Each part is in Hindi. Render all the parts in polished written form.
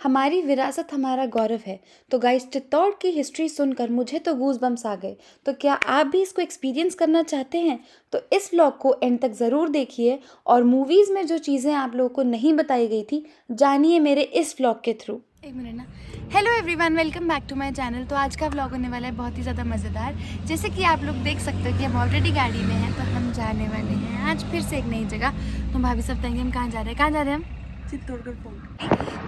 हमारी विरासत हमारा गौरव है। तो गाइस, चित्तौड़ की हिस्ट्री सुनकर मुझे तो गूज बम्स आ गए। तो क्या आप भी इसको एक्सपीरियंस करना चाहते हैं? तो इस व्लॉग को एंड तक ज़रूर देखिए और मूवीज़ में जो चीज़ें आप लोगों को नहीं बताई गई थी, जानिए मेरे इस व्लॉग के थ्रू। एक मिनट ना। Hello everyone, welcome back to my channel. तो आज का व्लॉग होने वाला है बहुत ही ज़्यादा मज़ेदार। जैसे कि आप लोग देख सकते हो कि हम ऑलरेडी गाड़ी में हैं, तो हम जाने वाले हैं आज फिर से एक नई जगह। तो भाभी सब बताएंगे हम कहाँ जा रहे हैं। कहाँ जा रहे हैं हम? चित्तौड़गढ़ फोर्ट।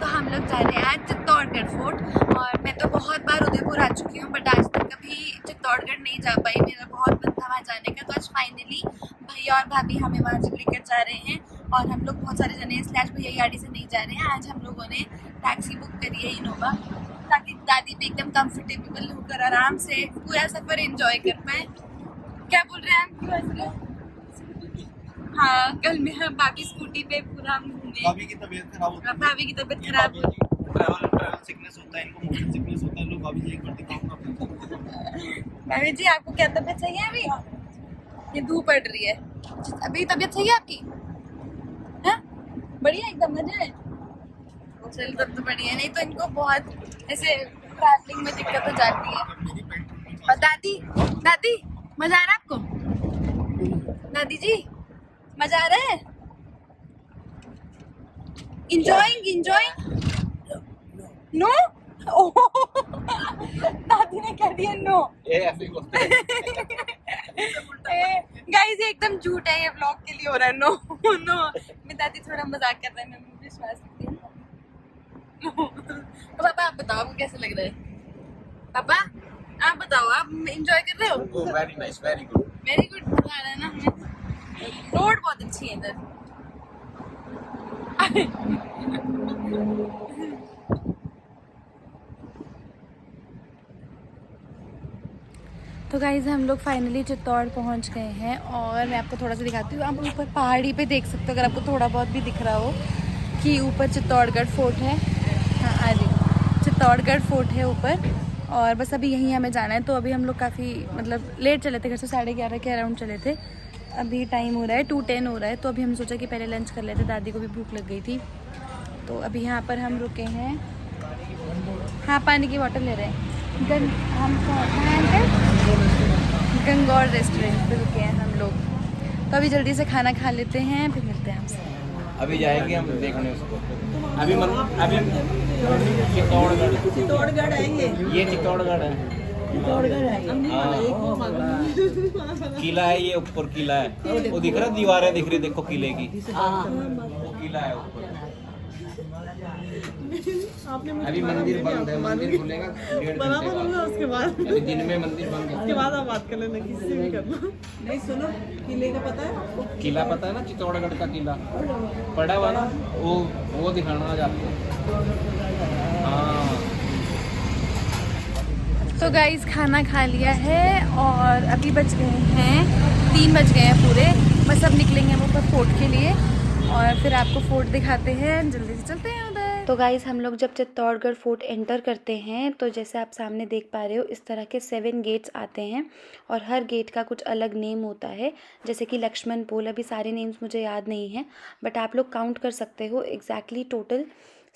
तो हम लोग जा रहे हैं आज चित्तौड़गढ़ फोर्ट। और मैं तो बहुत बार उदयपुर आ चुकी हूँ, बट आज तक कभी चित्तौड़गढ़ नहीं जा पाई। मेरा बहुत मन था वहाँ जाने का। तो आज फाइनली भैया और भाभी हमें वहाँ लेकर जा रहे हैं। और हम लोग बहुत सारे जने स्लैश भैया की गाड़ी से नहीं जा रहे हैं। आज हम लोगों ने टैक्सी बुक करी है इनोवा, ताकि दादी भी एकदम कंफर्टेबल होकर आराम से पूरा सफ़र एंजॉय कर पाए। क्या बोल रहे हैं हम? हाँ, कल में हम भाभी स्कूटी पे पूरा हम घूमे। भाभी की तबीयत खराब होती है। भाभी की तबीयत खराब हो ट्रैवल सिकनेस होता है, इनको मोशन सिकनेस होता है। लोग भाभी जी एक बार दिखाऊंगा। भाभी जी, आपको क्या तबीयत सही है अभी? ये धूप पड़ रही है। अभी तबीयत सही है आपकी? हैं? बढ़िया, एकदम मजे में। चल तब तो बढ़िया। नहीं तो इनको बहुत ऐसे ट्रैवलिंग में दिक्कत हो जाती है। और दादी दादी मजा आ रहा है आपको? दादी जी मजा आ रहा है? Enjoying no. दादी ने कह दिया नो। ये ऐसे ही बोलते हैं। गाइस, ये एकदम झूठ है। ये व्लॉग के लिए हो रहा है नो नो। मेरी दादी थोड़ा मजाक कर रहा है, मैं विश्वास करती हूँ। तो पापा आप बताओ, आपको कैसे लग रहा है? पापा आप बताओ, आप एंजॉय कर रहे हो? Very nice, very good. Very good. मजा आ रहा है ना हमें? रोड बहुत अच्छी है इधर। तो गाइज़, हम लोग फाइनली चित्तौड़ पहुंच गए हैं। और मैं आपको थोड़ा सा दिखाती हूँ। आप ऊपर पहाड़ी पे देख सकते हो, अगर आपको थोड़ा बहुत भी दिख रहा हो, कि ऊपर चित्तौड़गढ़ फोर्ट है। हाँ आ रही, चित्तौड़गढ़ फोर्ट है ऊपर। और बस अभी यहीं हमें जाना है। तो अभी हम लोग काफ़ी मतलब लेट चले थे, घर से 11:30 के अराउंड चले थे। अभी टाइम हो रहा है 2:10 हो रहा है। तो अभी हम सोचा कि पहले लंच कर लेते, दादी को भी भूख लग गई थी। तो अभी यहाँ पर हम रुके हैं। हाँ, पानी की बॉटल ले रहे हैं। हम गंगौर रेस्टोरेंट पे रुके हैं हम लोग। तो अभी जल्दी से खाना खा लेते हैं, फिर मिलते हैं हमसे। अभी जाएंगे हम देखने उसको। अभी चित्तौड़गढ़ है ये चित्तौड़गढ़ है। किला है, ये ऊपर किला है। वो दिख रहा, दीवारें दिख रही, देखो किले की। वो किला है ऊपर। अभी मंदिर बंद है, मंदिर खुलेगा 1.5 घंटे बाद। उसके बाद अभी दिन में मंदिर बंद है। उसके बाद आप बात कर लेना, किसी से भी करना। नहीं सुनो, किले का पता है आपको? किला पता है ना, चित्तौड़गढ़ का किला पड़ा हुआ ना, वो दिखाना आज आपको। हाँ। तो गाइस, खाना खा लिया है और अभी बज गए हैं 3 बज गए हैं पूरे। बस अब निकलेंगे हम ऊपर फोर्ट के लिए और फिर आपको फोर्ट दिखाते हैं। जल्दी से चलते हैं उधर। तो गाइस, हम लोग जब चित्तौड़गढ़ फोर्ट एंटर करते हैं, तो जैसे आप सामने देख पा रहे हो, इस तरह के 7 गेट्स आते हैं और हर गेट का कुछ अलग नेम होता है। जैसे कि लक्ष्मण पोल, अभी सारे नेम्स मुझे याद नहीं हैं, बट आप लोग काउंट कर सकते हो। एग्जैक्टली टोटल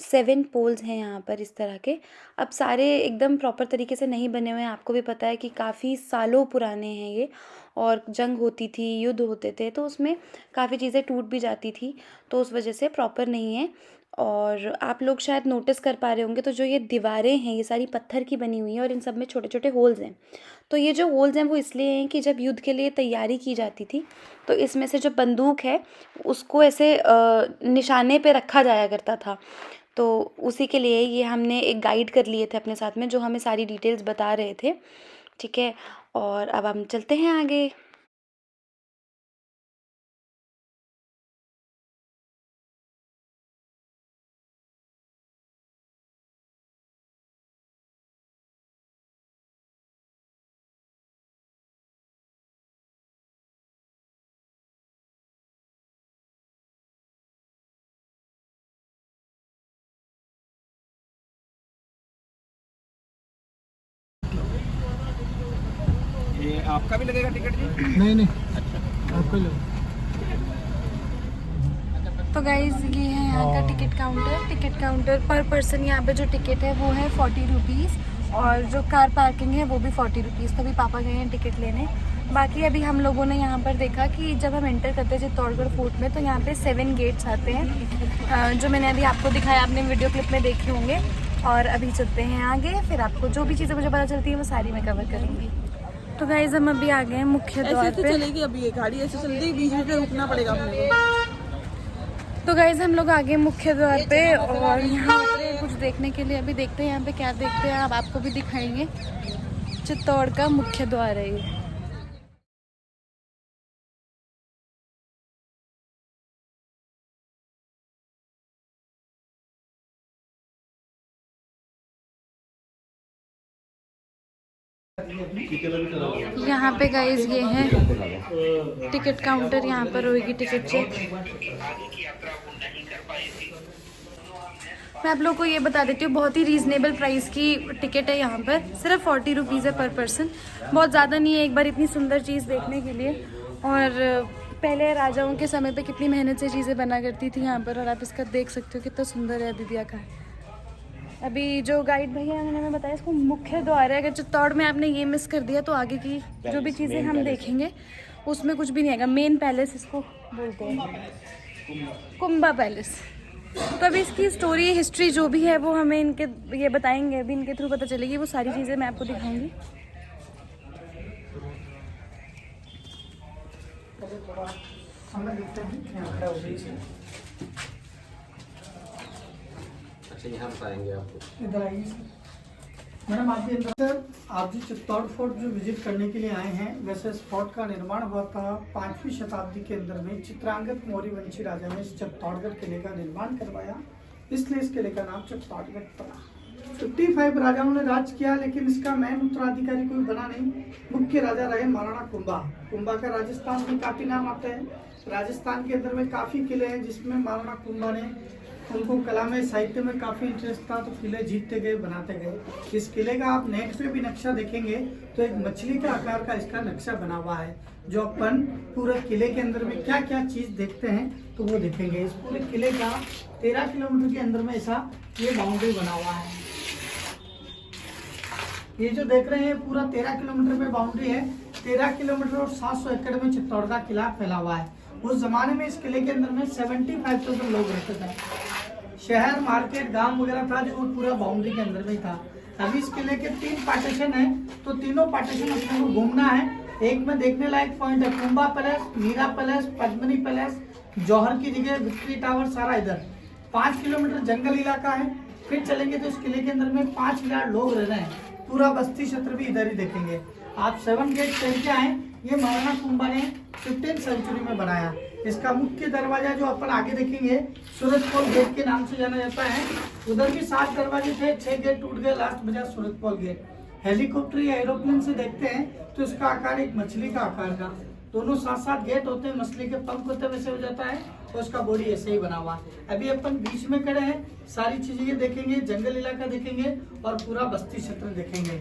7 पोल्स हैं यहाँ पर इस तरह के। अब सारे एकदम प्रॉपर तरीके से नहीं बने हुए हैं, आपको भी पता है कि काफ़ी सालों पुराने हैं ये। और जंग होती थी, युद्ध होते थे, तो उसमें काफ़ी चीज़ें टूट भी जाती थी, तो उस वजह से प्रॉपर नहीं है। और आप लोग शायद नोटिस कर पा रहे होंगे, तो जो ये दीवारें हैं ये सारी पत्थर की बनी हुई हैं और इन सब में छोटे छोटे होल्स हैं। तो ये जो होल्स हैं वो इसलिए हैं कि जब युद्ध के लिए तैयारी की जाती थी, तो इसमें से जो बंदूक है उसको ऐसे निशाने पे रखा जाया करता था। तो उसी के लिए ये हमने एक गाइड कर लिए थे अपने साथ में, जो हमें सारी डिटेल्स बता रहे थे। ठीक है, और अब हम चलते हैं आगे। ये आपका भी लगेगा टिकट जी? नहीं नहीं, अच्छा, आपको लो। अच्छा तो गाइज ये है यहाँ का टिकट काउंटर। टिकट काउंटर पर पर्सन यहाँ पे जो टिकट है वो है 40 रुपीज़ और जो कार पार्किंग है वो भी 40 रुपीज़। तो अभी पापा गए हैं टिकट लेने। बाकी अभी हम लोगों ने यहाँ पर देखा कि जब हम एंटर करते हैं चित्तौड़गढ़ फोर्ट में तो यहाँ पे 7 गेट्स आते हैं, जो मैंने अभी आपको दिखाया, आपने वीडियो क्लिप में देखे होंगे। और अभी चलते हैं आगे, फिर आपको जो भी चीज़ें मुझे पता चलती है वो सारी मैं कवर करूँगी। तो गाइज हम अभी आ गए हैं मुख्य द्वार पे। चलेगी अभी ये गाड़ी ऐसे चल रही, बीच में रुकना पड़ेगा अपने को। तो गाइज हम लोग आ गए मुख्य द्वार पे और यहाँ पे कुछ देखने के लिए अभी देखते हैं यहाँ पे क्या देखते हैं, अब आपको भी दिखाएंगे। चित्तौड़ का मुख्य द्वार है ये। यहाँ पे गाइज ये है टिकट काउंटर, यहाँ पर होगी टिकट चेक। मैं आप लोगों को ये बता देती हूँ, बहुत ही रीजनेबल प्राइस की टिकट है यहाँ पर, सिर्फ 40 रुपीज़ है पर पर्सन। बहुत ज़्यादा नहीं है एक बार इतनी सुंदर चीज़ देखने के लिए। और पहले राजाओं के समय पे कितनी मेहनत से चीज़ें बना करती थी यहाँ पर, और आप इसका देख सकते हो कितना सुंदर है दीदिया का। अभी जो गाइड भैया उन्होंने हमें बताया इसको मुख्य द्वार है। अगर चित्तौड़ में आपने ये मिस कर दिया तो आगे की जो भी चीज़ें हम देखेंगे उसमें कुछ भी नहीं आएगा। मेन पैलेस इसको बोलते हैं, कुंभा पैलेस। तो अभी इसकी स्टोरी हिस्ट्री जो भी है वो हमें इनके ये बताएंगे, अभी इनके थ्रू पता चलेगी। वो सारी चीज़ें मैं आपको दिखाऊंगी। अच्छा, यहाँ बताएंगे आपको। इधर आइए मैडम, आप भी अंदर। सर, आप जो चित्तौड़ फोर्ट जो विजिट करने के लिए आए हैं, वैसे इस फोर्ट का निर्माण हुआ था 5वीं शताब्दी के अंदर में। चित्रांगद मौर्यवंशी राजा ने इस चित्तौड़गढ़ किले का निर्माण करवाया, इसलिए इस किले का नाम चित्तौड़गढ़ पड़ा। 55 राजाओं ने राज किया, लेकिन इसका मेन उत्तराधिकारी कोई बना नहीं। मुख्य राजा रहे महाराणा कुंभा। कुंभा का राजस्थान में काफी नाम आता है। राजस्थान के अंदर में काफी किले हैं जिसमें महाराणा कुंभा ने, उनको कला में साहित्य में काफ़ी इंटरेस्ट था, तो किले जीतते गए, बनाते गए। इस किले का आप नेट पे भी नक्शा देखेंगे तो एक मछली के आकार का इसका नक्शा बना हुआ है, जो अपन पूरे किले के अंदर में क्या क्या चीज़ देखते हैं तो वो देखेंगे। इस पूरे किले का 13 किलोमीटर के अंदर में ऐसा ये बाउंड्री बना हुआ है। ये जो देख रहे हैं पूरा 13 किलोमीटर में बाउंड्री है। 13 किलोमीटर और 700 एकड़ में चित्तौड़ का किला फैला हुआ है। उस जमाने में इस किले के अंदर में 75,000 लोग रहते थे। शहर, मार्केट, गांव वगैरह था जो पूरा बाउंड्री के अंदर में ही था। अभी इस किले के 3 पार्टीशन है, तो तीनों पार्टीशन अपने को घूमना है। एक में देखने लायक पॉइंट है Kumbha palace, Meera palace, Padmini palace, जौहर की जगह, विक्ट्री टावर, सारा इधर। 5 किलोमीटर जंगल इलाका है। फिर चलेंगे तो इस किले के अंदर में 5,000 लोग रह रहे हैं। पूरा बस्ती क्षेत्र भी इधर ही देखेंगे आप। 7 गेट चल के आए, ये महाराणा कुंभा ने 15th सेंचुरी में बनाया। इसका मुख्य दरवाजा जो अपन आगे देखेंगे सूरजपोल गेट के नाम से जाना जाता है। उधर भी 7 दरवाजे थे, 6 गेट टूट गए, लास्ट बचा सूरजपोल गेट। हेलीकॉप्टर या एरोप्लेन से देखते हैं तो इसका आकार एक मछली का आकार का, दोनों 7-7 गेट होते हैं, मछली के पंख होते हैं, वैसे हो जाता है, और उसका बॉडी ऐसे ही बना हुआ है। अभी अपन बीच में खड़े हैं, सारी चीजें देखेंगे, जंगल इलाका देखेंगे और पूरा बस्ती क्षेत्र देखेंगे।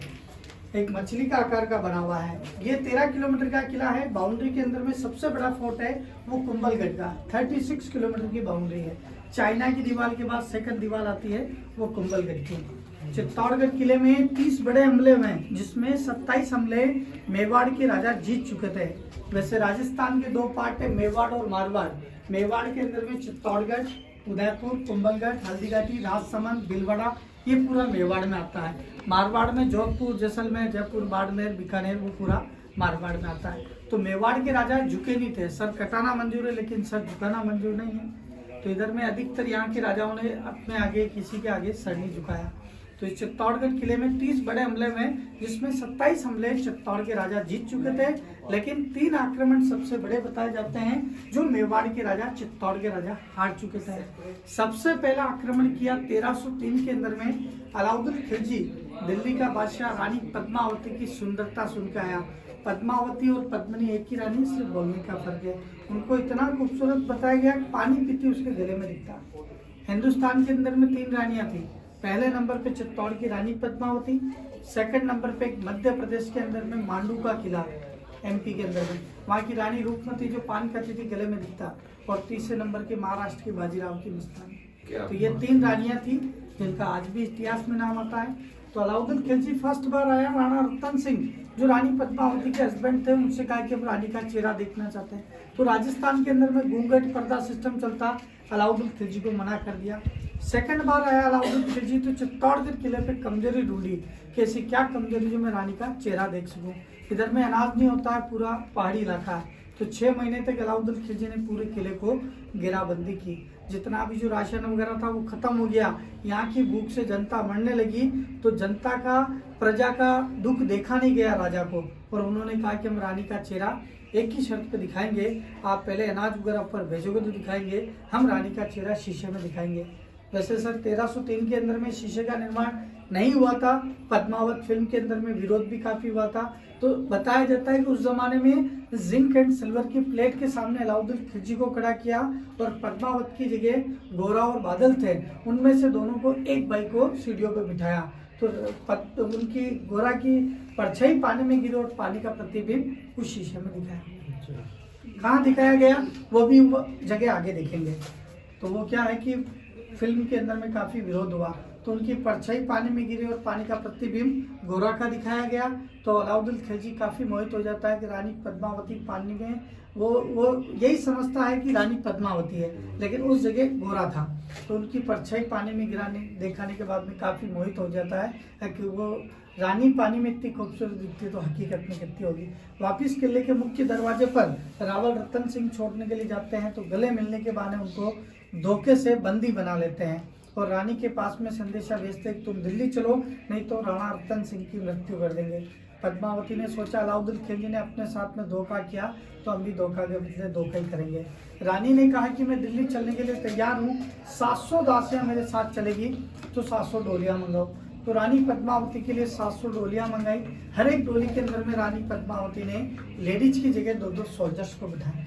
एक मछली का आकार का बना हुआ है। ये 13 किलोमीटर का किला है। बाउंड्री के अंदर में सबसे बड़ा फोर्ट है वो कुंभलगढ़ का, 36 किलोमीटर की बाउंड्री है। चाइना की दीवार के बाद सेकंड दीवार आती है वो कुंभलगढ़ की। चित्तौड़गढ़ किले में 30 बड़े हमले हुए, जिसमें 27 हमले मेवाड़ के राजा जीत चुके थे। वैसे राजस्थान के 2 पार्ट है, मेवाड़ और मारवाड़। मेवाड़ के अंदर में चित्तौड़गढ़, उदयपुर, कुंभलगढ़, हल्दीघाटी, राजसमंद, भीलवाड़ा, ये पूरा मेवाड़ में आता है। मारवाड़ में जोधपुर, जैसलमेर, जयपुर, बाड़मेर, बीकानेर, वो पूरा मारवाड़ में आता है। तो मेवाड़ के राजा झुके नहीं थे। सर कटाना मंजूर है लेकिन सर झुकाना मंजूर नहीं है। तो इधर में अधिकतर यहाँ के राजाओं ने अपने आगे किसी के आगे सर नहीं झुकाया। तो इस चित्तौड़गढ़ किले में 30 बड़े हमले में, जिसमें 27 हमले चित्तौड़ के राजा जीत चुके थे, लेकिन 3 आक्रमण सबसे बड़े बताए जाते हैं जो मेवाड़ के राजा, चित्तौड़ के राजा हार चुके थे। सबसे पहला आक्रमण किया 1303 के अंदर में अलाउद्दीन खिलजी, दिल्ली का बादशाह। रानी पद्मावती की सुंदरता सुन के आया। पद्मावती और पद्मिनी एक ही रानी, सिर्फ बोलने का फर्क है। उनको इतना खूबसूरत बताया गया, पानी पीती उसके गले में दिखता। हिंदुस्तान के अंदर में 3 रानियां थी। पहले नंबर पे चित्तौड़ की रानी पद्मावती, सेकंड नंबर पे मध्य प्रदेश के अंदर में मांडू का किला, एमपी के अंदर में, वहाँ की रानी रूपमती जो पान खाती थी, गले में दिखता। और तीसरे नंबर के महाराष्ट्र की बाजीराव की मस्तानी। तो ये 3 रानियां थी जिनका आज भी इतिहास में नाम आता है। तो अलाउद्दीन खिलजी फर्स्ट बार आया, राणा रतन सिंह जो रानी पद्मावती के हस्बैंड थे उनसे कहा कि हम रानी का चेहरा देखना चाहते हैं। तो राजस्थान के अंदर में घूंघट पर्दा सिस्टम चलता, अलाउद्दीन खिलजी को मना कर दिया। सेकंड बार आया अलाउद्दीन खिलजी तो चित्तौड़गढ़ किले पे कमजोरी ढूंढी कि ऐसी क्या कमजोरी जो मैं रानी का चेहरा देख सकूं। इधर में अनाज नहीं होता है, पूरा पहाड़ी इलाका है। तो 6 महीने तक अलाउद्दीन खिलजी ने पूरे किले को घेराबंदी की। जितना भी जो राशन वगैरह था वो खत्म हो गया। यहाँ की भूख से जनता मरने लगी। तो जनता का, प्रजा का दुख देखा नहीं गया राजा को, और उन्होंने कहा कि हम रानी का चेहरा एक ही शर्त पे दिखाएंगे, आप पहले अनाज वगैरह पर भेजोगे तो दिखाएंगे, हम रानी का चेहरा शीशे में दिखाएंगे। वैसे सर 1303 के अंदर में शीशे का निर्माण नहीं हुआ था। पद्मावत फिल्म के अंदर में विरोध भी काफी हुआ था। तो बताया जाता है कि उस जमाने में जिंक एंड सिल्वर की प्लेट के सामने अलाउद्दीन खिलजी को खड़ा किया और पद्मावत की जगह गोरा और बादल थे, उनमें से दोनों को एक भाई को सीढ़ियों पर बिठाया। तो उनकी गोरा की परछाई पानी में गिरी और पानी का प्रतिबिंब उस शीशे में दिखाया। कहाँ दिखाया गया वो भी जगह आगे देखेंगे। तो वो क्या है कि फिल्म के अंदर में काफी विरोध हुआ, तो उनकी परछाई पानी में गिरी और पानी का प्रतिबिंब गोरा का दिखाया गया। तो अलाउद्दीन खिलजी काफी मोहित हो जाता है कि रानी पद्मावती पानी में, वो यही समझता है कि रानी पद्मावती है, लेकिन उस जगह गोरा था। तो उनकी परछाई पानी में गिराने दिखाने के बाद में काफी मोहित हो जाता है कि वो रानी पानी में इतनी खूबसूरत दिखती तो हकीकत में कितनी होगी। वापिस किले के मुख्य दरवाजे पर रावल रतन सिंह छोड़ने के लिए जाते हैं, तो गले मिलने के बहाने उनको धोखे से बंदी बना लेते हैं और रानी के पास में संदेशा भेजते हैं तुम दिल्ली चलो, नहीं तो राणा रतन सिंह की मृत्यु कर देंगे। पद्मावती ने सोचा अलाउद्दीन खिलजी ने अपने साथ में धोखा किया तो हम भी धोखा के बदले धोखा ही करेंगे। रानी ने कहा कि मैं दिल्ली चलने के लिए तैयार हूँ, 700 दासियां मेरे साथ चलेगी, तो 700 डोलियां मंगाओ। तो रानी पद्मावती के लिए 700 डोलियां मंगाई। हर एक डोली के अंदर में रानी पद्मावती ने लेडीज की जगह 2-2 सोल्जर्स को बिठाया।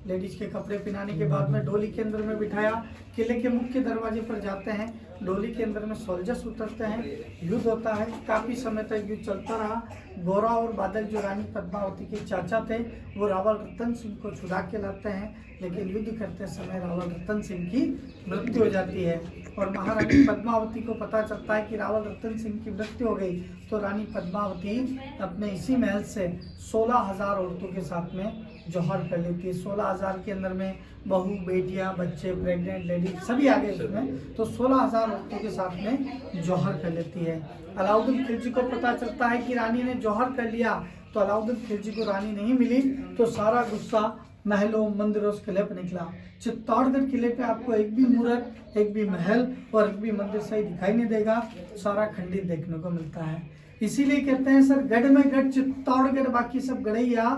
लेडीज के कपड़े पहनाने के बाद में डोली के अंदर में बिठाया। किले के मुख्य दरवाजे पर जाते हैं, डोली के अंदर में सोल्जर्स उतरते हैं, युद्ध होता है। काफी समय तक युद्ध चलता रहा। गोरा और बादल जो रानी पद्मावती के चाचा थे वो रावल रतन सिंह को छुड़ा के लाते हैं, लेकिन युद्ध करते समय रावल रतन सिंह की मृत्यु हो जाती है और महारानी पद्मावती को पता चलता है कि रावल रतन सिंह की मृत्यु हो गई। तो रानी पद्मावती अपने इसी महल से 16,000 औरतों के साथ में जौहर कर लेती है। 16,000 के अंदर में बहू, बेटियां, बच्चे, प्रेग्नेंट लेडी सभी आ गए इसमें। तो 16,000 औरतों के साथ में जौहर कर लेती है। अलाउद्दीन खिलजी को पता चलता है कि रानी ने जौहर कर लिया, तो अलाउद्दीन खिलजी को रानी नहीं मिली, तो सारा गुस्सा महलों, मंदिरों, उस किले पर निकला। चित्तौड़गढ़ किले पे आपको एक भी मूर्त, एक भी महल और एक भी मंदिर सही दिखाई नहीं देगा, सारा खंडित देखने को मिलता है। इसीलिए कहते हैं सर गढ़ में गढ़ चित्तौड़गढ़, बाकी सब गढ़ैया,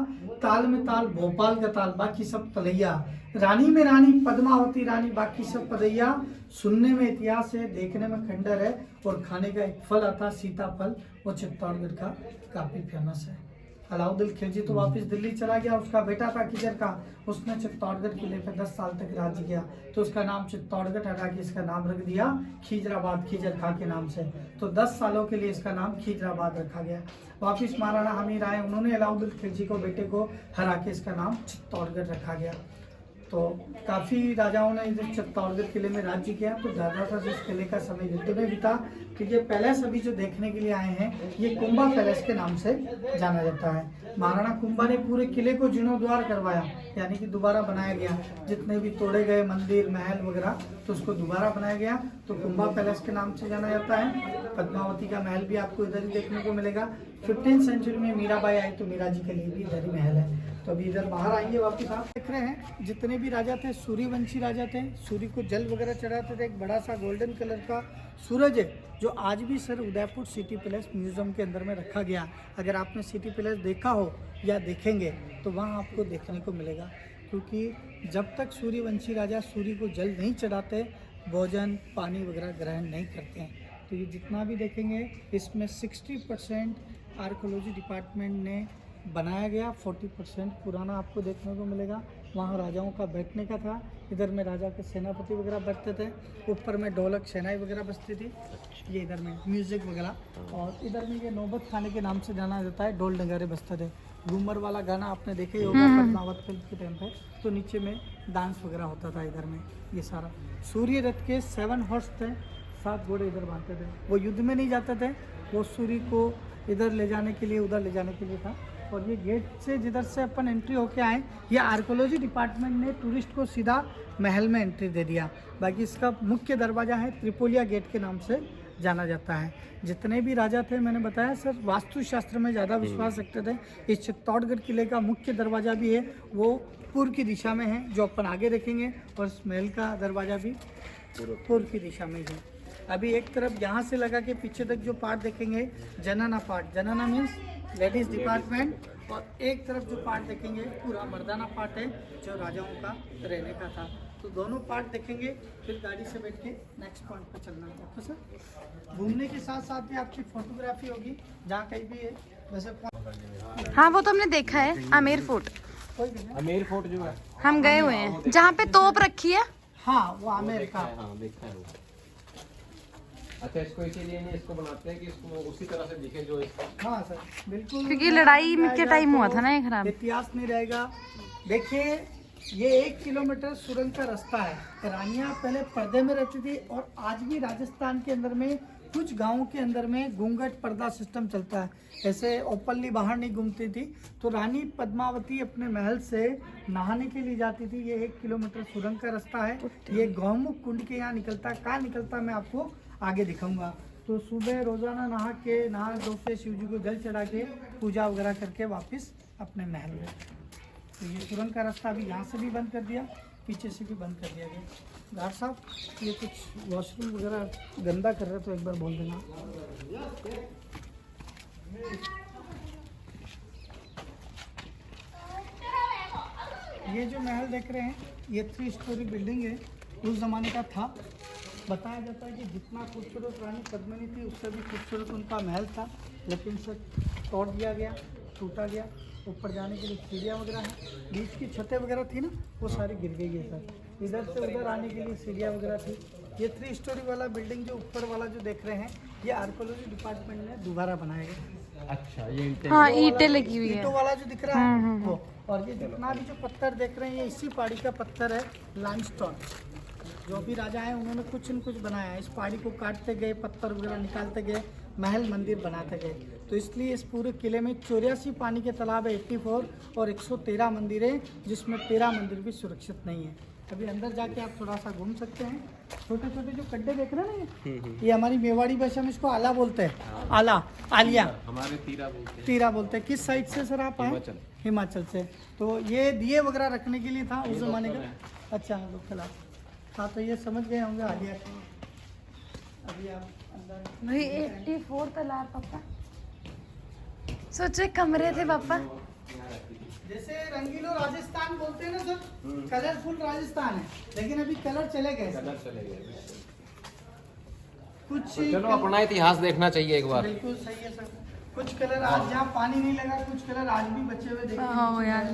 ताल में ताल भोपाल का ताल, बाकी सब तलैया। रानी में रानी पद्मावती रानी, बाकी सब पदैया। सुनने में इतिहास है, देखने में खंडर है, और खाने का एक फल आता सीताफल, वो चित्तौड़गढ़ का काफी फेमस है। अलाउद्दीन खिलजी तो वापस दिल्ली चला गया। उसका बेटा था खिजर का, उसने चित्तौड़गढ़ किले पर 10 साल तक राज्य किया, तो उसका नाम चित्तौड़गढ़ हटा के इसका नाम रख दिया खिजराबाद, खिजर खां के नाम से। तो 10 सालों के लिए इसका नाम खिजराबाद रखा गया। वापिस महाराणा हमीर आए, उन्होंने अलाउद्दीन खिलजी को, बेटे को हरा के इसका नाम चित्तौड़गढ़ रखा गया। तो काफ़ी राजाओं ने इधर चित्तौड़गढ़ किले में राज्य किया। तो ज़्यादातर इस किले का समय युद्ध में बीता, क्योंकि पैलेस अभी जो देखने के लिए आए हैं ये कुंभा पैलेस के नाम से जाना जाता है। महाराणा कुंभा ने पूरे किले को जीर्णोद्धार करवाया, यानी कि दोबारा बनाया गया। जितने भी तोड़े गए मंदिर, महल वगैरह, तो उसको दोबारा बनाया गया, तो कुंभा पैलेस के नाम से जाना जाता है। पद्मावती का महल भी आपको इधर ही देखने को मिलेगा। 15th सेंचुरी में मीराबाई आई तो मीरा जी के लिए भी इधर ही महल है। तो अभी इधर बाहर आएंगे वापिस। आप देख रहे हैं जितने भी राजा थे सूर्यवंशी राजा थे, सूर्य को जल वगैरह चढ़ाते थे। एक बड़ा सा गोल्डन कलर का सूरज है जो आज भी sir Udaipur city palace museum के अंदर में रखा गया। अगर आपने सिटी पैलेस देखा हो या देखेंगे तो वहाँ आपको देखने को मिलेगा, क्योंकि जब तक सूर्यवंशी राजा सूर्य को जल नहीं चढ़ाते, भोजन पानी वगैरह ग्रहण नहीं करते हैं। तो ये जितना भी देखेंगे इसमें 60% आर्कोलॉजी डिपार्टमेंट ने बनाया गया, 40% पुराना आपको देखने को मिलेगा। वहाँ राजाओं का बैठने का था। इधर में राजा के सेनापति वगैरह बैठते थे, ऊपर में ढोलक शहनाई वगैरह बजती थी, ये इधर में म्यूजिक वगैरह, और इधर में ये नौबत खाने के नाम से जाना जाता है, ढोल नगारे बजते थे। घूमर वाला गाना आपने देखे ही होगा पद्मावत फिल्म के टाइम पे, तो नीचे में डांस वगैरह होता था इधर में। ये सारा सूर्य रथ के 7 हॉर्स थे, 7 घोड़े इधर बांधते थे। वो युद्ध में नहीं जाते थे, वो सूर्य को इधर ले जाने के लिए, उधर ले जाने के लिए था। और ये गेट से जिधर से अपन एंट्री होके आए, ये आर्कोलॉजी डिपार्टमेंट ने टूरिस्ट को सीधा महल में एंट्री दे दिया। बाकी इसका मुख्य दरवाज़ा है त्रिपोलिया गेट के नाम से जाना जाता है। जितने भी राजा थे, मैंने बताया सर, वास्तुशास्त्र में ज़्यादा विश्वास रखते थे। इस चित्तौड़गढ़ किले का मुख्य दरवाज़ा भी है, वो पूर्व की दिशा में है, जो अपन आगे देखेंगे, और इस महल का दरवाज़ा भी पूर्व की दिशा में है। अभी एक तरफ यहाँ से लगा के पीछे तक जो पार्ट देखेंगे, जनाना पार्ट, जनाना मीन्स लेडीज डिपार्टमेंट, और एक तरफ जो पार्ट देखेंगे पूरा मर्दाना पार्ट है, जो राजाओं का रहने का था। तो दोनों पार्ट देखेंगे, फिर गाड़ी से बैठ के नेक्स्ट पॉइंट पर चलना है। तो सर घूमने के साथ साथ भी आपकी फोटोग्राफी होगी, जहाँ कहीं भी है वैसे। हाँ वो तो हमने देखा है, आमेर फोर्ट, कोई भी नहीं। आमेर फोर्ट जो है, हम गए हुए हैं, जहाँ पे तोप रखी है। हाँ वो आमेर का। हाँ देखा है वो। अच्छा, इसको इसीलिए नहीं इसको बनाते हैं कि इसको उसी तरह से दिखे जो इसका। हाँ सर बिल्कुल, क्योंकि लड़ाई के टाइम हुआ था ना ये खराब। इतिहास नहीं रहेगा। देखिए ये 1 किलोमीटर सुरंग का रास्ता है। रानियाँ पहले पर्दे में रहती थी, और आज भी राजस्थान के अंदर में कुछ गांवों के अंदर में घूंघट पर्दा सिस्टम चलता है। ऐसे ओपनली बाहर नहीं घूमती थी। तो रानी पद्मावती अपने महल से नहाने के लिए जाती थी। ये 1 किलोमीटर सुरंग का रास्ता है। ये गौमुख कुंड के यहाँ निकलता है। कहाँ निकलता है मैं आपको आगे दिखाऊंगा। तो सुबह रोजाना नहा धो के शिव जी को जल चढ़ा के पूजा वगैरह करके वापस अपने महल में। तो ये सुरंग का रास्ता अभी यहाँ से भी बंद कर दिया, पीछे से भी बंद कर दिया गया। गार्ड साहब ये कुछ वॉशरूम वगैरह गंदा कर रहे तो एक बार बोल देना। ये जो महल देख रहे हैं, ये 3 स्टोरी बिल्डिंग है, उस जमाने का था। बताया जाता है कि जितना खूबसूरत रानी पद्मिनी थी, उससे भी खूबसूरत उनका महल था, लेकिन सब तोड़ दिया गया, टूटा गया। ऊपर जाने के लिए सीढ़ियाँ वगैरह हैं, बीच की छतें वगैरह थी ना, वो सारी गिर गई है सर। इधर से उधर आने के लिए सीढ़ियाँ वगैरह थी। ये 3 स्टोरी वाला बिल्डिंग जो ऊपर वाला जो देख रहे हैं, ये आर्कोलॉजी डिपार्टमेंट ने दोबारा बनाया गया। अच्छा, ये हाँ ईंटें लगी हुई है, ईंटों वाला जो दिख रहा है वो। और ये जितना भी जो पत्थर देख रहे हैं, ये इसी पहाड़ी का पत्थर है, लाइमस्टोन। जो भी राजा हैं उन्होंने कुछ न कुछ बनाया है। इस पहाड़ी को काटते गए, पत्थर वगैरह निकालते गए, महल मंदिर बनाते गए। तो इसलिए इस पूरे किले में 84 पानी के तालाब है, 84, और 113 मंदिर है, जिसमें 13 मंदिर भी सुरक्षित नहीं है। अभी अंदर जाके आप थोड़ा सा घूम सकते हैं। छोटे छोटे जो गड्ढे देख रहे हैं ना, ये हमारी मेवाड़ी भाषा में इसको आला बोलते हैं। आला, आलिया, हमारे तीरा बोलते हैं। तीरा बोलते हैं। किस साइड से सर आप आए? हिमाचल। हिमाचल से। तो ये दिए वगैरह रखने के लिए था उस जमाने का। अच्छा लोकल आप। हाँ तो ये समझ गए होंगे आलिया। अभी आप अंदर भाई 84 तालाब पापा, सोचो कमरे थे पापा। जैसे रंगीलो राजस्थान बोलते हैं ना सर, कलरफुल राजस्थान है, लेकिन अभी कलर चले गए सर। कलर चले गए। कुछ तो चलो अपना इतिहास देखना चाहिए एक बार। बिल्कुल सही है सर। कुछ कलर आज जहाँ पानी नहीं लगा, कुछ कलर आज भी बचे हुए देखिए। हाँ यार,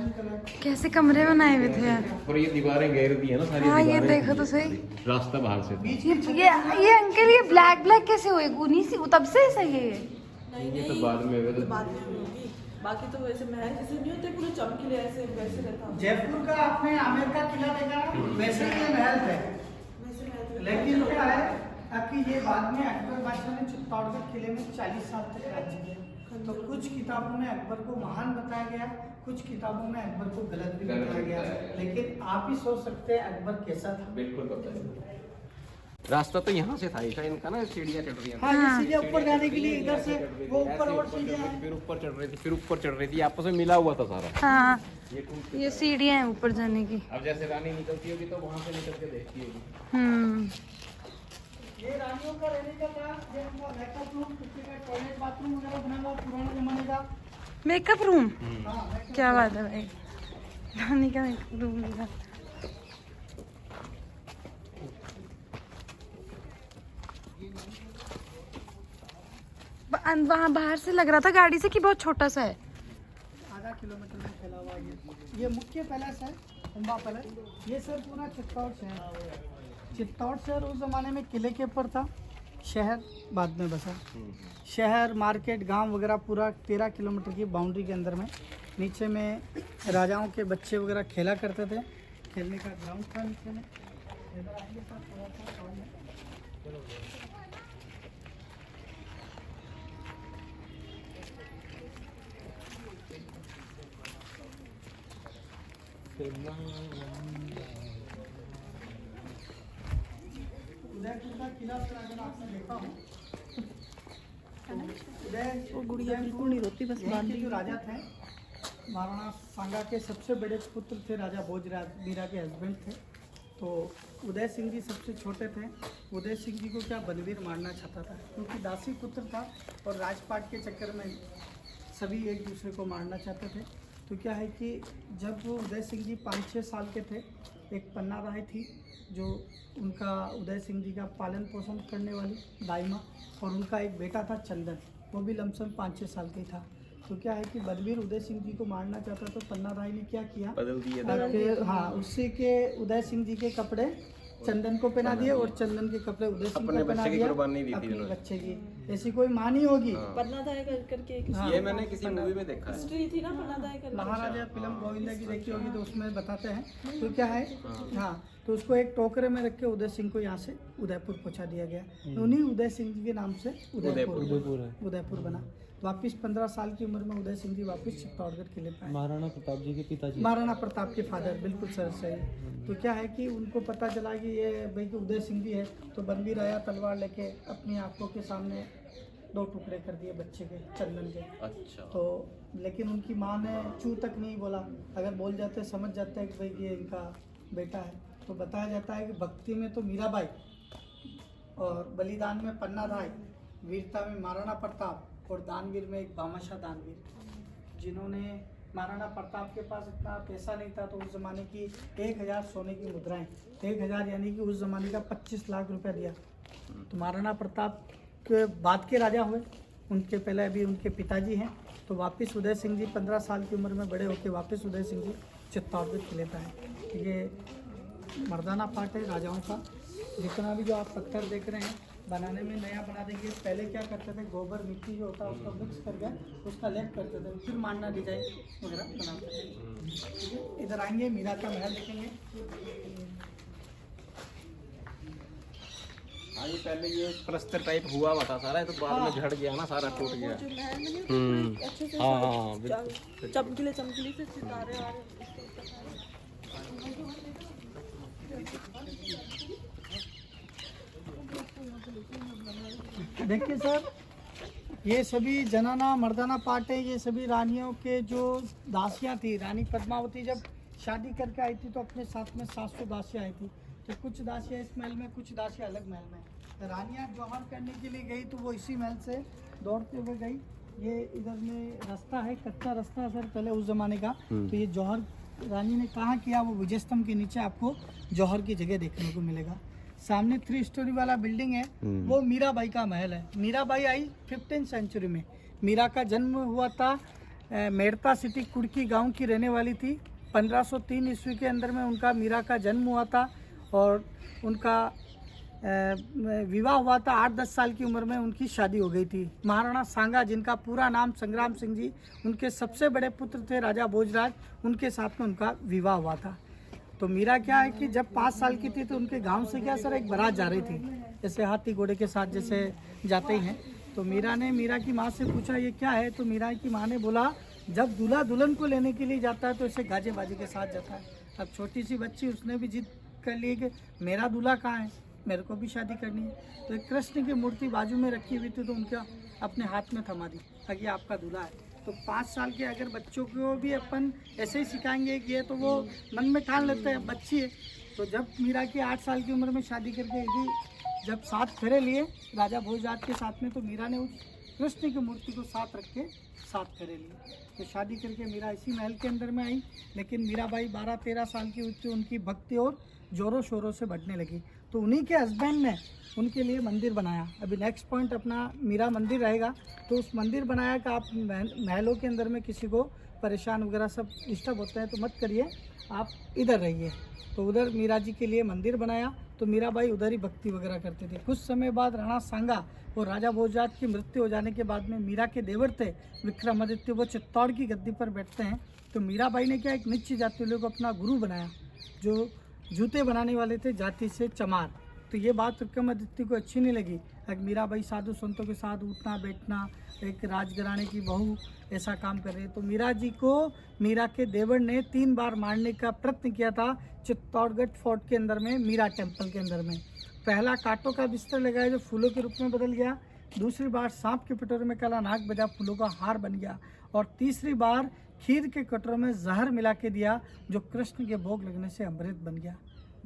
कैसे कमरे बनाए हुए थे यार। और ये दीवारें घेर दी है ना सारी। हाँ ये दीवारें देखो तो सही। रास्ता बाहर से था। बीच ये अंकल ये ब्लैक ब्लैक कैसे हुए? उन्हीं से तब से सही है ये। ये तो बाद में हुए थे। बाद में होगी। बाकी तो वैसे महल जैसे नहीं होते, पूरे चमकीले ऐसे वैसे रहता। जयपुर का आपने आमेर का किला देखा, वैसे ही ये महल थे। वैसे महल तो लेकिन क्या है कि ये बाद में अकबर बादशाह ने चित्तौड़गढ़ किले में 40 साल तक राज्य किया। तो कुछ किताबों में अकबर को महान बताया गया, कुछ किताबों में अकबर को गलत भी बताया गया। लेकिन आप ही सोच सकते हैं अकबर कैसा था। बिल्कुल बताइए। रास्ता तो यहाँ से था इनका ना, सीढ़ियाँ चढ़ रही हैं। हाँ ये सीढ़ियाँ ऊपर जाने के लिए इधर से वो ऊपर और सीढ़ियाँ हैं। फिर ऊपर चढ़ रही थी, फिर ऊपर चढ़ रही थी, आपस में मिला हुआ था सारा। हाँ ये टूट ये सीढ़ियाँ हैं ऊपर जाने की। अब जैसे रानी निकलती होगी तो वहाँ से निकल के देखती होगी। ये रानियों का रहने का था, ये उनका मेकअप रूम, किसी का टॉयलेट बाथरूम वगैरह बना हुआ पुराने जमाने का। मेकअप रूम, हाँ makeup क्या बात है भाई, रानी का मेकअप रूम था। वहाँ बाहर से लग रहा था गाड़ी से कि बहुत छोटा सा है। आधा किलोमीटर में फैला हुआ है ये मुख्य पैलेस है। कुंभा पैलेस। ये सर पूरा चित्तौड़ शहर, चित्तौड़ शहर उस ज़माने में किले के ऊपर था, शहर बाद में बसा। शहर, मार्केट, गांव वगैरह पूरा 13 किलोमीटर की बाउंड्री के अंदर में। नीचे में राजाओं के बच्चे वगैरह खेला करते थे, खेलने का ग्राउंड था नीचे में। इधर आएंगे सर थोड़ा सा साउंड है। उदयपुर का किला सर अगर आपने देखा हो तो गुड़िया बिल्कुल नहीं रोती, बस यहाँ के जो राजा थे महाराणा सांगा के सबसे बड़े पुत्र थे राजा भोजराज, मीरा के हस्बैंड थे। तो उदय सिंह जी सबसे छोटे थे। उदय सिंह जी को क्या बनवीर मारना चाहता था, क्योंकि दासी पुत्र था और राजपाट के चक्कर में सभी एक दूसरे को मारना चाहते थे। तो क्या है कि जब उदय सिंह जी 5-6 साल के थे, एक पन्ना राय थी जो उनका उदय सिंह जी का पालन पोषण करने वाली दाइमा, और उनका एक बेटा था चंदन, वो भी लमसम 5-6 साल का ही था। तो क्या है कि बलवीर उदय सिंह जी को मारना चाहता, तो पन्ना राय ने क्या किया, बदल दिए फिर हाँ उससे के उदय सिंह जी के कपड़े चंदन को पहना दिए और चंदन के कपड़े उदय सिंह को पहना दिया अपने बच्चे की। ऐसी कोई माँ नहीं होगी। पन्नादाय करके एक ये मैंने किसी मूवी में देखा है। हिस्ट्री थी ना पन्नादाय करके। महाराजा फिल्म गोविंदा की देखी होगी तो उसमें बताते हैं। तो क्या है, हाँ तो उसको एक टोकरे में रख के उदय सिंह को यहाँ से उदयपुर पहुँचा दिया गया। उन्हीं उदय सिंह जी के नाम से उदयपुर बना। वापिस 15 साल की उम्र में उदय सिंह जी वापिस चित्तौड़गढ़ किले पे आए। महाराणा प्रताप जी के पिताजी, महाराणा प्रताप के फादर, बिल्कुल सर सही। तो क्या है कि उनको पता चला कि ये भाई कि उदय सिंह जी है, तो बनवीर आया तलवार लेके अपनी आंखों के सामने 2 टुकड़े कर दिए बच्चे के, चंदन के। अच्छा। तो लेकिन उनकी माँ ने चू तक नहीं बोला। अगर बोल जाते समझ जाते हैं कि भाई ये इनका बेटा है। तो बताया जाता है कि भक्ति में तो मीराबाई और बलिदान में पन्ना राय, वीरता में महाराणा प्रताप और दानवीर में एक भामाशाह दानवीर, जिन्होंने महाराणा प्रताप के पास इतना पैसा नहीं था तो उस ज़माने की 1000 सोने की मुद्राएं, 1000 यानी कि उस ज़माने का 25 लाख रुपया दिया। तो महाराणा प्रताप के बाद के राजा हुए, उनके पहले अभी उनके पिताजी हैं। तो वापस उदय सिंह जी 15 साल की उम्र में बड़े होकर वापस उदय सिंह जी चित्तौड़गढ़ किले पे आए। ये मर्दाना पार्ट है राजाओं का। जितना भी जो आप पत्थर देख रहे हैं बनाने में नया बना देंगे। पहले क्या करते थे, गोबर मिट्टी जो होता है उसको मिक्स करके उसका लेप करते थे, फिर मांडना डिजाइन वगैरह बनाते थे। इधर आएंगे, मीरा का महल देखेंगे। हाँ ये पहले ये प्लस्तर टाइप हुआ हुआ था सारा, तो बाद में झड़ गया ना, सारा टूट गया। जो महल में नहीं पूरे अच्छे से चमकीले चमकीले से सितारे आ रहे। देखिए सर, ये सभी जनाना मर्दाना पार्ट है। ये सभी रानियों के जो दासियाँ थी, रानी पद्मावती जब शादी करके आई थी तो अपने साथ में 700 दासियाँ आई थी। तो कुछ दासियाँ इस महल में, कुछ दासियाँ अलग महल में। रानियाँ जौहर करने के लिए गई तो वो इसी महल से दौड़ते हुए गई। ये इधर में रास्ता है, कच्चा रास्ता सर पहले उस ज़माने का। तो ये जौहर रानी ने कहाँ किया, वो विजय स्तंभ के नीचे आपको जौहर की जगह देखने को मिलेगा। सामने 3 स्टोरी वाला बिल्डिंग है, वो मीराबाई का महल है। मीराबाई आई 15th सेंचुरी में। मीरा का जन्म हुआ था मेड़ता सिटी कुड़की गांव की रहने वाली थी। 1503 ईस्वी के अंदर में उनका मीरा का जन्म हुआ था और उनका विवाह हुआ था। 8-10 साल की उम्र में उनकी शादी हो गई थी। महाराणा सांगा, जिनका पूरा नाम संग्राम सिंह जी, उनके सबसे बड़े पुत्र थे राजा भोजराज, उनके साथ में उनका विवाह हुआ था। तो मीरा क्या है कि जब 5 साल की थी तो उनके गांव से क्या सर एक बारात जा रही थी, जैसे हाथी घोड़े के साथ जैसे जाते ही हैं। तो मीरा ने मीरा की माँ से पूछा ये क्या है, तो मीरा की माँ ने बोला जब दूल्हा दुल्हन को लेने के लिए जाता है तो इसे गाजे बाजे के साथ जाता है। अब छोटी सी बच्ची, उसने भी जिद कर ली कि मेरा दूल्हा कहाँ है, मेरे को भी शादी करनी है। तो एक कृष्ण की मूर्ति बाजू में रखी हुई थी तो उनका अपने हाथ में थमा दी ताकि आपका दूल्हा है। तो 5 साल के अगर बच्चों को भी अपन ऐसे ही सिखाएंगे कि ये तो वो मन में ठान लेते हैं बच्ची है। तो जब मीरा की 8 साल की उम्र में शादी करके यदि जब 7 फेरे लिए राजा भोजराज के साथ में, तो मीरा ने उस कृष्ण की मूर्ति को साथ रख के 7 फेरे लिए। तो शादी करके मीरा इसी महल के अंदर में आई। लेकिन मीराबाई 12-13 साल की हुई थी, उनकी भक्ति और ज़ोरों शोरों से बढ़ने लगी। तो उन्हीं के हस्बैंड ने उनके लिए मंदिर बनाया। अभी नेक्स्ट पॉइंट अपना मीरा मंदिर रहेगा। तो उस मंदिर बनाया कि आप महलों के अंदर में किसी को परेशान वगैरह सब डिस्टर्ब होते हैं तो मत करिए, आप इधर रहिए। तो उधर मीरा जी के लिए मंदिर बनाया, तो मीराबाई उधर ही भक्ति वगैरह करते थे। कुछ समय बाद राणा सांगा और राजा भोजराज की मृत्यु हो जाने के बाद में मीरा के देवर थे विक्रमादित्य, वो चित्तौड़ की गद्दी पर बैठते हैं। तो मीराबाई ने क्या, एक नीच जाति वाले को अपना गुरु बनाया, जो जूते बनाने वाले थे जाति से चमार। तो ये बात विक्रमादित्य को अच्छी नहीं लगी। मीराबाई साधु संतों के साथ उठना बैठना, एक राजघराने की बहू ऐसा काम कर रही है। तो मीरा जी को मीरा के देवर ने 3 बार मारने का प्रयत्न किया था चित्तौड़गढ़ फोर्ट के अंदर में, मीरा टेम्पल के अंदर में। पहला कांटों का बिस्तर लगाया जो फूलों के रूप में बदल गया, दूसरी बार सांप के पिटोरे में काला नाग बजा फूलों का हार बन गया, और तीसरी बार खीर के कटोरों में जहर मिला के दिया जो कृष्ण के भोग लगने से अमृत बन गया।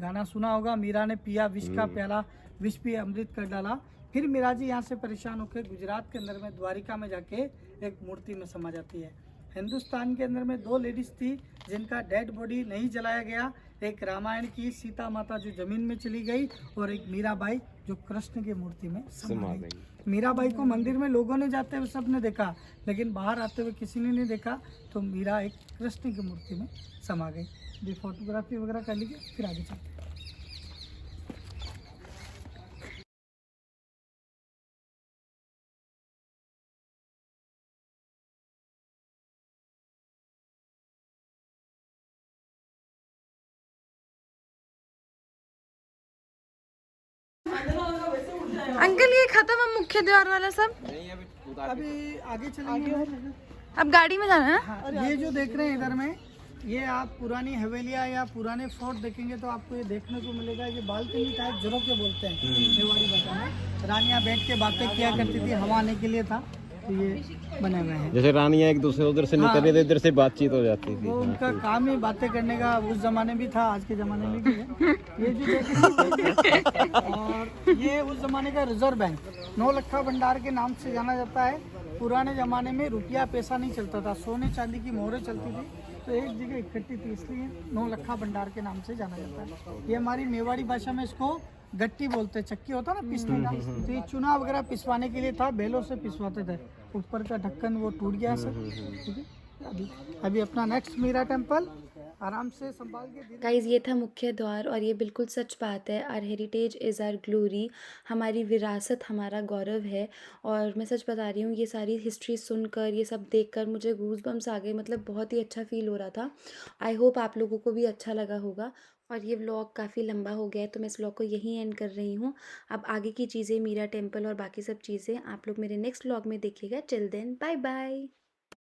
गाना सुना होगा, मीरा ने पिया विष का प्याला, विष पिए अमृत कर डाला। फिर मीरा जी यहाँ से परेशान होकर गुजरात के अंदर में द्वारिका में जाके एक मूर्ति में समा जाती है। हिंदुस्तान के अंदर में 2 लेडीज थी जिनका डेड बॉडी नहीं जलाया गया, एक रामायण की सीता माता जो जमीन में चली गई, और एक मीराबाई जो कृष्ण की मूर्ति में समा गई। मीराबाई को मंदिर में लोगों ने जाते हुए सबने देखा, लेकिन बाहर आते हुए किसी ने नहीं देखा। तो मीरा एक कृष्ण की मूर्ति में समा गई। ये फोटोग्राफी वगैरह कर लीजिए, फिर आगे चलते हैं। अंकल ये खत्म है मुख्य द्वार वाला सब? नहीं अभी आगे चलेंगे। अब गाड़ी में जाना है ना? हाँ, ये जो देख रहे हैं इधर में, ये आप पुरानी हवेलियाँ या पुराने फोर्ट देखेंगे तो आपको ये देखने को मिलेगा। ये बालकनी टाइप झरोके बोलते हैं मेवाड़ी भाषा में। रानियाँ बैठ के बातें किया करती थी, हवा आने के लिए था। तो ये बने हुए हैं, जैसे रानियां एक दूसरे उधर से निकल रही थी, इधर से बातचीत हो जाती थी। वो उनका काम ही बातें करने का, उस जमाने भी था, आज के जमाने में भी है। ये जो देख और ये उस जमाने का रिजर्व बैंक, 9 लखा भंडार के नाम से जाना जाता है। पुराने जमाने में रुपया पैसा नहीं चलता था, सोने चांदी की मोहरें चलती थी, तो एक जगह इकट्ठी थी, इसलिए 9 लखा भंडार के नाम से जाना जाता है। ये हमारी मेवाड़ी भाषा में इसको गट्टी बोलते हैं, चक्की होता ना पिसने का। तो ये चुना वगैरह पिसवाने के लिए था, बैलों से पिसवाते थे। ऊपर का ढक्कन वो टूट गया सब, ठीक है। अभी अपना नेक्स्ट मीरा टेम्पल आराम से संभाल के। गाइज़ ये था मुख्य द्वार, और ये बिल्कुल सच बात है। Our heritage is our glory, हमारी विरासत हमारा गौरव है। और मैं सच बता रही हूँ, ये सारी हिस्ट्री सुनकर, ये सब देखकर मुझे गूज बम्स आ गए। मतलब बहुत ही अच्छा फील हो रहा था। आई होप आप लोगों को भी अच्छा लगा होगा। और ये व्लॉग काफ़ी लंबा हो गया है, तो मैं इस व्लॉग को यहीं एंड कर रही हूँ। अब आगे की चीज़ें, मीरा टेम्पल और बाकी सब चीज़ें आप लोग मेरे नेक्स्ट व्लॉग में देखिएगा। Till then bye bye.